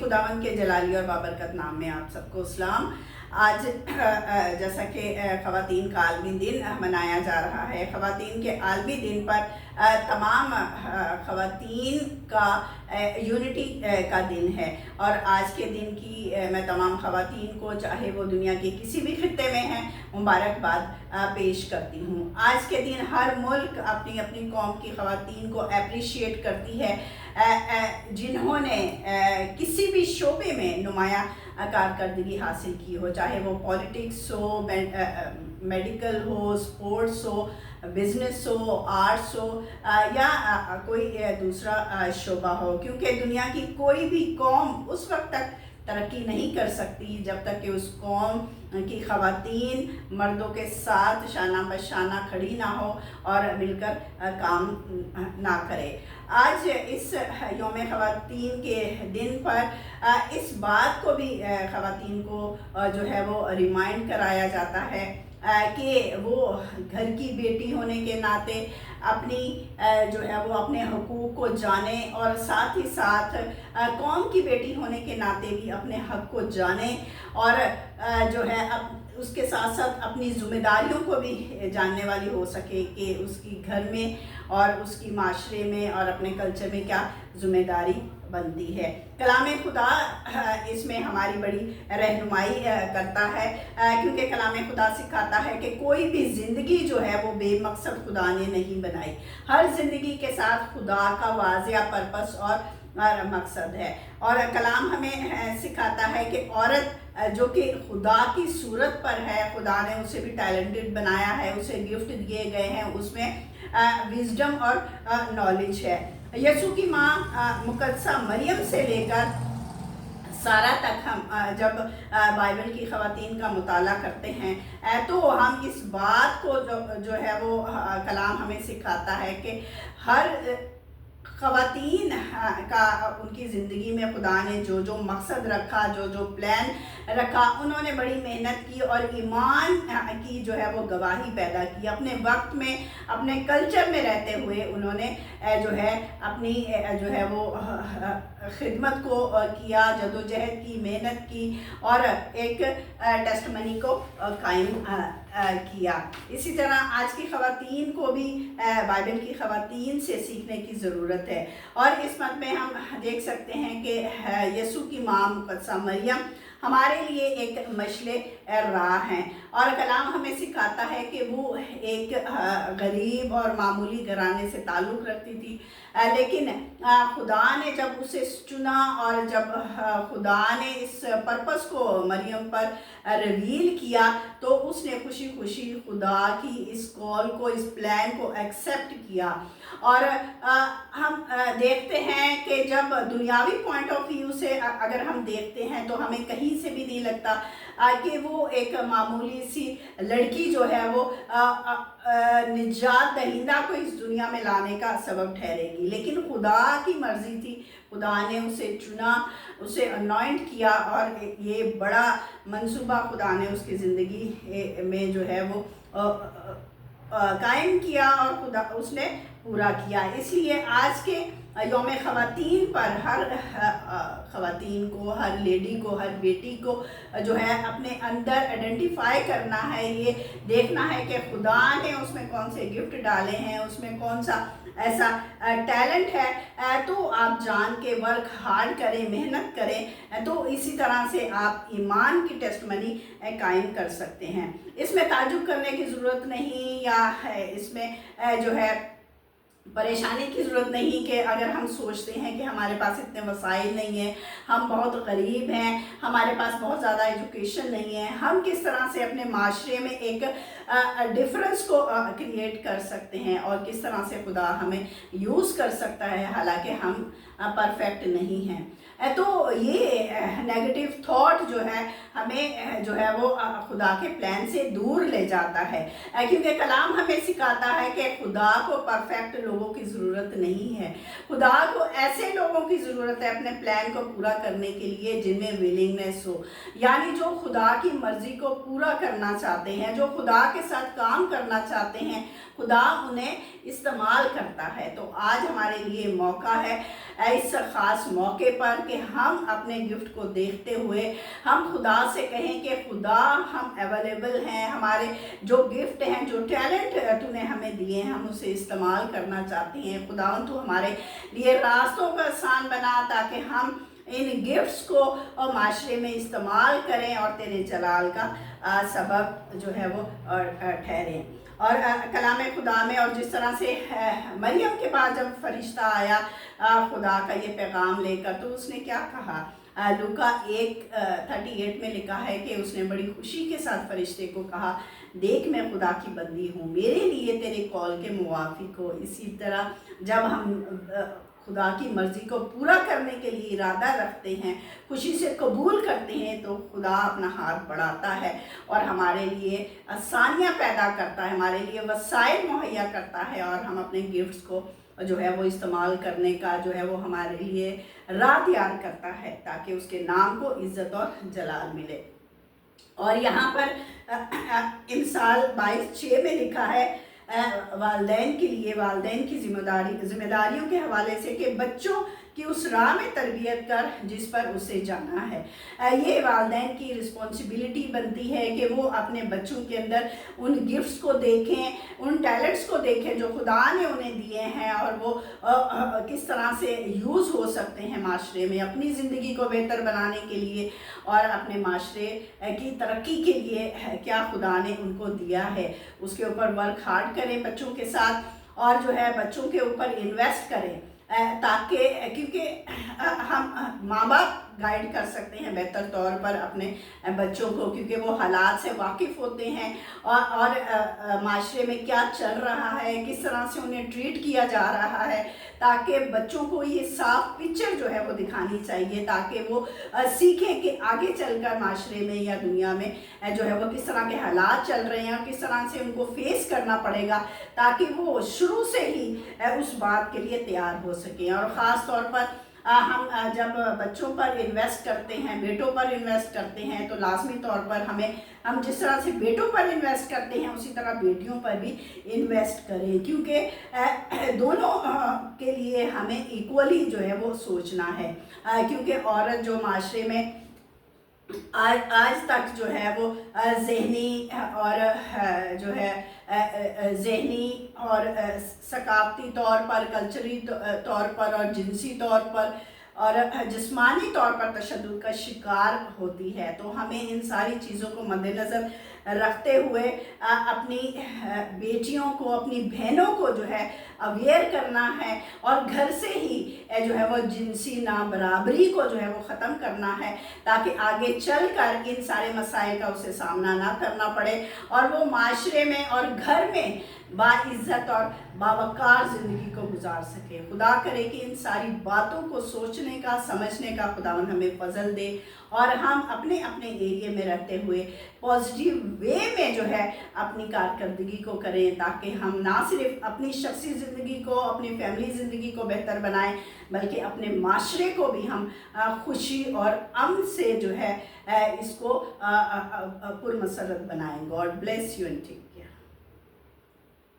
खुदावंद के जलाली और बाबरकत नाम में आप सबको सलाम। आज जैसा कि ख़वातीन का आलमी दिन मनाया जा रहा है, ख़वातीन के आलमी दिन पर तमाम ख़वातीन का यूनिटी का दिन है और आज के दिन की मैं तमाम ख़वातीन को, चाहे वो दुनिया के किसी भी खित्ते में हैं, मुबारकबाद पेश करती हूँ। आज के दिन हर मुल्क अपनी अपनी कौम की ख़वातीन को अप्रिशिएट करती है जिन्होंने किसी भी शोबे में नुमाया कारकर्दगी हासिल की हो, चाहे वो पॉलिटिक्स हो, मेडिकल हो, स्पोर्ट्स हो, बिजनेस हो, आर्ट्स हो या कोई दूसरा शोबा हो। क्योंकि दुनिया की कोई भी कौम उस वक्त तक तरक्की नहीं कर सकती जब तक कि उस कौम की ख़वातीन मर्दों के साथ शाना बशाना खड़ी ना हो और मिलकर काम ना करे। आज इस यौम ख़वातीन के दिन पर इस बात को भी ख़वातीन को जो है वो रिमाइंड कराया जाता है कि वो घर की बेटी होने के नाते अपनी जो है वो अपने हुकूक को जाने और साथ ही साथ कौम की बेटी होने के नाते भी अपने हक़ को जाने और जो है उसके साथ साथ अपनी ज़िम्मेदारियों को भी जानने वाली हो सके कि उसकी घर में और उसकी माशरे में और अपने कल्चर में क्या ज़िम्मेदारी बनती है। कलाम खुदा इसमें हमारी बड़ी रहनुमाई करता है क्योंकि कलाम खुदा सिखाता है कि कोई भी ज़िंदगी जो है वो बेमकसद खुदा ने नहीं बनाई। हर ज़िंदगी के साथ खुदा का वाज़िया पर्पस और मकसद है। और कलाम हमें सिखाता है कि औरत जो कि खुदा की सूरत पर है, खुदा ने उसे भी टैलेंटेड बनाया है, उसे गिफ्ट दिए गए हैं, उसमें विजडम और नॉलेज है। यसू की माँ मुकद्दसा मरियम से लेकर सारा तक हम जब बाइबल की ख़वातीन का मुताला करते हैं तो हम इस बात को जो है वो कलाम हमें सिखाता है कि हर ख़वातीन का उनकी ज़िंदगी में खुदा ने जो जो मकसद रखा, जो जो प्लान रखा, उन्होंने बड़ी मेहनत की और ईमान की जो है वो गवाही पैदा की। अपने वक्त में अपने कल्चर में रहते हुए उन्होंने जो है अपनी जो है वो खिदमत को किया, जदोजहद की, मेहनत की और एक टेस्टमनी को कायम किया। इसी तरह आज की ख़वातीन को भी बाइबल की ख़वातीन से सीखने की ज़रूरत है। और इस मत में हम देख सकते हैं कि यसू की माँ मुकद्दसा मरियम हमारे लिए एक मशले राह हैं और कलाम हमें सिखाता है कि वो एक गरीब और मामूली घराने से ताल्लुक़ रखती थी, लेकिन खुदा ने जब उसे चुना और जब खुदा ने इस पर्पस को मरियम पर रिवील किया तो उसने खुशी खुशी खुदा की इस कॉल को, इस प्लान को एक्सेप्ट किया। और हम देखते हैं कि जब दुनियावी पॉइंट ऑफ व्यू से अगर हम देखते हैं तो हमें कहीं से भी नहीं लगता कि वो एक मामूली सी लड़की जो है वो निजात दहिंदा को इस दुनिया में लाने का सबब ठहरेगी, लेकिन खुदा की मर्ज़ी थी। खुदा ने उसे चुना, उसे अनॉइंट किया और ये बड़ा मंसूबा खुदा ने उसकी ज़िंदगी में जो है वो कायम किया और खुदा उसने पूरा किया। इसलिए आज के यौम ख़वातीन पर हर ख़वातीन को, हर लेडी को, हर बेटी को जो है अपने अंदर आइडेंटिफाई करना है, ये देखना है कि खुदा ने उसमें कौन से गिफ्ट डाले हैं, उसमें कौन सा ऐसा टैलेंट है, तो आप जान के वर्क हार्ड करें, मेहनत करें, तो इसी तरह से आप ईमान की टेस्टमनी कायम कर सकते हैं। इसमें ताज्जुब करने की ज़रूरत नहीं या इसमें जो है परेशानी की ज़रूरत नहीं कि अगर हम सोचते हैं कि हमारे पास इतने वसाइल नहीं हैं, हम बहुत गरीब हैं, हमारे पास बहुत ज़्यादा एजुकेशन नहीं है, हम किस तरह से अपने माशरे में एक डिफरेंस को क्रिएट कर सकते हैं और किस तरह से खुदा हमें यूज़ कर सकता है, हालांकि हम परफेक्ट नहीं हैं। तो ये नेगेटिव थॉट जो है हमें जो है वो खुदा के प्लान से दूर ले जाता है, क्योंकि कलाम हमें सिखाता है कि खुदा को परफेक्ट लोगों की ज़रूरत नहीं है। खुदा को ऐसे लोगों की ज़रूरत है अपने प्लान को पूरा करने के लिए जिनमें विलिंगनेस हो, यानी जो खुदा की मर्ज़ी को पूरा करना चाहते हैं, जो खुदा के साथ काम करना चाहते हैं, खुदा उन्हें इस्तेमाल करता है। तो आज हमारे लिए मौका है इस ख़ास मौके पर بلکہ ہم اپنے گفٹ کو دیکھتے ہوئے ہم خدا سے کہیں کہ خدا ہم اویلیبل ہیں، ہمارے جو گفٹ ہیں، جو ٹیلنٹ تو نے ہمیں دیے ہیں، ہم اسے استعمال کرنا چاہتے ہیں۔ خداوند تو ہمارے لیے راستوں کو آسان بنا تاکہ ہم ان گفٹس کو معاشرے میں استعمال کریں اور تیرے جلال کا سبب جو ہے وہ ٹھہریں۔ اور کلام خدا میں اور جس طرح سے مریم کے پاس جب فرشتہ آیا خدا کا یہ پیغام لے کر، تو اس نے کیا کہا؟ لوکا 1:38 میں لکھا ہے کہ اس نے بڑی خوشی کے ساتھ فرشتے کو کہا، دیکھ میں خدا کی بندی ہوں، میرے لیے تیرے قول کے موافق ہو۔ اسی طرح جب ہم خدا کی مرضی کو پورا کرنے کے لیے ارادہ رکھتے ہیں، خوشی سے قبول کرتے ہیں، تو خدا اپنا ہاتھ بڑھاتا ہے اور ہمارے لیے آسانیاں پیدا کرتا ہے، ہمارے لیے وسائل مہیا کرتا ہے، اور ہم اپنے گفٹس کو جو ہے وہ استعمال کرنے کا جو ہے وہ ہمارے لیے راہ تیار کرتا ہے تاکہ اس کے نام کو عزت اور جلال ملے۔ اور یہاں پر امثال 22:6 میں لکھا ہے والدین کے لیے، والدین کی ذمہ داریوں کے حوالے سے کہ بچوں کی اس راہ میں تربیت کر جس پر اسے جانا ہے۔ یہ والدین کی رسپانسبلٹی بنتی ہے کہ وہ اپنے بچوں کے اندر ان گفٹس کو دیکھیں، ان ٹیلنٹس کو دیکھیں جو خدا نے انہیں دیے ہیں، اور وہ کس طرح سے یوز ہو سکتے ہیں معاشرے میں اپنی زندگی کو بہتر بنانے کے لیے، اور اپنے معاشرے کی ترقی کے لیے کیا خدا نے ان کو دیا ہے اس کے اوپر ورک ہارڈ کریں بچوں کے ساتھ، اور جو ہے بچوں کے اوپر انویسٹ کریں، تاکہ کیونکہ ہم ماں باپ گائیڈ کر سکتے ہیں بہتر طور پر اپنے بچوں کو، کیونکہ وہ حالات سے واقف ہوتے ہیں اور معاشرے میں کیا چل رہا ہے، کس طرح سے انہیں ٹریٹ کیا جا رہا ہے، تاکہ بچوں کو یہ صاف پکچر جو ہے وہ دکھانی چاہیے، تاکہ وہ سیکھیں کہ آگے چل کر معاشرے میں یا دنیا میں جو ہے وہ کس طرح کے حالات چل رہے ہیں اور کس طرح سے ان کو فیس کرنا پڑے گا، تاکہ وہ شروع سے ہی اس بات کے لیے تیار ہو سکیں۔ اور خاص طور پر ہم جب بچوں پر انویسٹ کرتے ہیں، بیٹوں پر انویسٹ کرتے ہیں، تو لازمی طور پر ہم جس طرح سے بیٹوں پر انویسٹ کرتے ہیں اسی طرح بیٹیوں پر بھی انویسٹ کریں، کیونکہ دونوں کے لیے ہمیں ایکولی جو ہے وہ سوچنا ہے، کیونکہ عورت جو معاشرے میں آج تک جو ہے وہ ذہنی اور جو ہے ذہنی اور ثقافتی طور پر، کلچری طور پر اور جنسی طور پر اور جسمانی طور پر تشدد کا شکار ہوتی ہے۔ تو ہمیں ان ساری چیزوں کو مد نظر رکھتے ہوئے اپنی بیٹیوں کو، اپنی بہنوں کو جو ہے اویئر کرنا ہے، اور گھر سے ہی جو ہے وہ جنسی نابرابری کو جو ہے وہ ختم کرنا ہے، تاکہ آگے چل کر ان سارے مسائل کا اسے سامنا نہ کرنا پڑے، اور وہ معاشرے میں اور گھر میں باعزت اور باوقار زندگی کو گزار سکے۔ خدا کرے کہ ان ساری باتوں کو سوچنے کا، سمجھنے کا خداوند ہمیں فضل دے، اور ہم اپنے ایریے میں رہتے ہوئے پازیٹیو وے میں جو ہے اپنی کارکردگی کو کریں، تاکہ ہم نہ صرف اپنی شخصی زندگی کو، اپنی فیملی زندگی کو بہتر بنائیں، بلکہ اپنے معاشرے کو بھی ہم خوشی اور امن سے جو ہے اس کو پرمسرت بنائیں۔ God bless you and